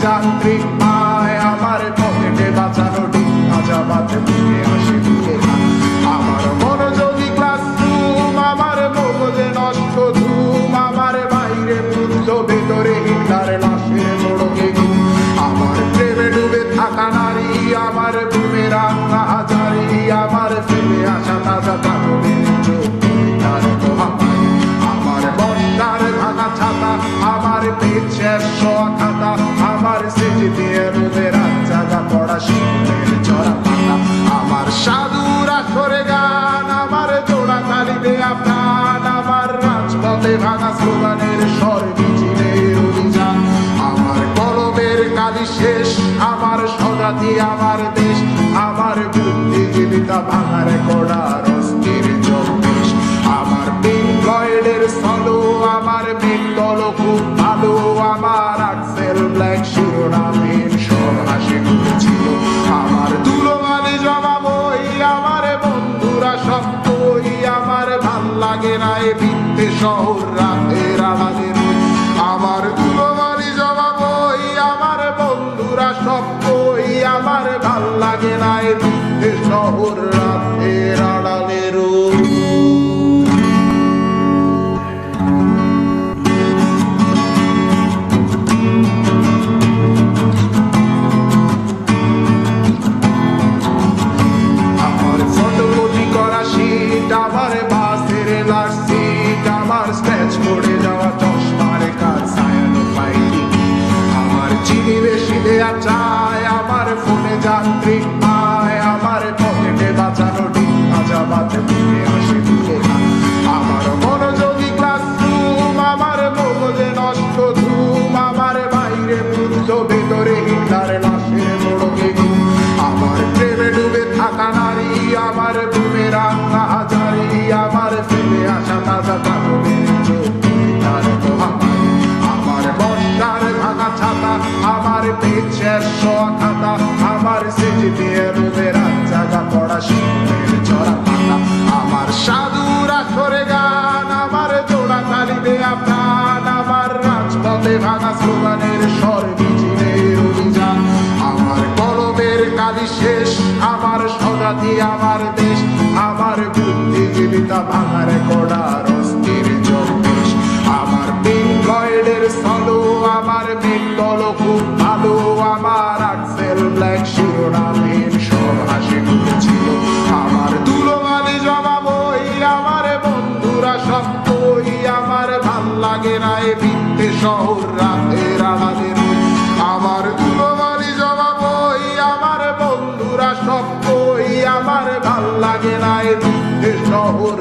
যান্ত্রিক পায় আমার পকেটে বাঁচানো ডিম ভাজা বাতে বুকে আসে বুকে আমার মনোযোগী ক্লাসরুম আমার মগজে নষ্ট ধুম আমার বাইরে বুদ্ধ ভেতরে হিটলার লাশের মোড়কে ঘুম আমার প্রেমে ডুবে থাকা নারী আমার বুমের আঙ্গা হাজারি আমার ফেলে আসা তাজা কাপড়ের চোখ আমার বন্যার ভাঙা ছাতা আমার পেট শেষ খাতা আমার সেজে দিয়ে রোদের জায়গা পড়া শিল্পের চড়া পাতা আমার সাধুরা সরে গান আমার জোড়া তালি দেয়া প্রাণ আমার রাজপথে ভাঙা স্লোগানের স্বর মিছিলের অভিযান আমার কলমের কালি শেষ আমার স্বজাতি আমার দেশ আমার বুদ্ধিজীবিতা ভাঙার কড়ার অস্থির জন্মেশ আমার পিঙ্ক ফ্লয়েডের সলো আমার বেঙ্গল খুব ভালো আমার আক্সেল ব্ল্যাক শিরোনামের সব হাসি করেছিল আমার ধুলোবালি জমা বই আমার বন্ধুরা সব বই আমার ভাল লাগে না এ ভিত্তে শহর রাতের আড়ালের আমার ধুলোবালি জমা বই আমার বন্ধুরা সব বই আমার ভাল লাগে না এ ভিত্তে শহর রাতের আড়ালের আমার বাসের লাস্ট সিট আমার স্ক্র্যাচ পড়ে যাওয়া চশমার কাজ সায়ানো ফাইটিং আমার চিনি বেশি দেয়া চায় আমার ফোনে যান্ত্রিক পায় আমার পকেটে বাঁচানো ডিম ভাজা বাতে বুকে আসে বুকে আমার মনোযোগী ক্লাসরুম আমার মগজে নষ্ট ধুম আমার বাইরে বুদ্ধ ভেতরে হিটলার লাশের মোড়কে ঘুম আমার প্রেমে ডুবে থাকা নারী আমার বুমের আঙ্গা হাজারি আমার ফেলে আসা তাজা কাপড়ের চোখ আমার বন্যার ভাঙা ছাতা আমার পেট শেষ খাতা আমার সেজে দিয়ে রোদের জায়গা পড়া শিল্পের চড়া পাতা আমার সাধুরা সরে গান আমার জোড়া তালি দেয়া প্রাণ আমার রাজপথে ভাঙা স্লোগানের স্বর মিছিলের অভিযান আমার কলমের কালি শেষ আমার স্বজাতি আমার দেশ আমার বুদ্ধিজীবিতা ভাঙার কড়ার অস্থির জন্মেশ আমার পিঙ্ক ফ্লয়েডের সলো আমার বেঙ্গল খুব ভালো আমার আক্সেল ব্ল্যাক শিরোনামের সব হাসি করেছিল আমার ধুলোবালি জমা বই আমার বন্ধুরা সব বই আমার ভাল লাগে না এ ভিত্তে শহর রাতের আড়ালের আমার ধুলোবালি জমা বই আমার বন্ধুরা সব বই আমার ভাল লাগে না এ ভিত্তে শহর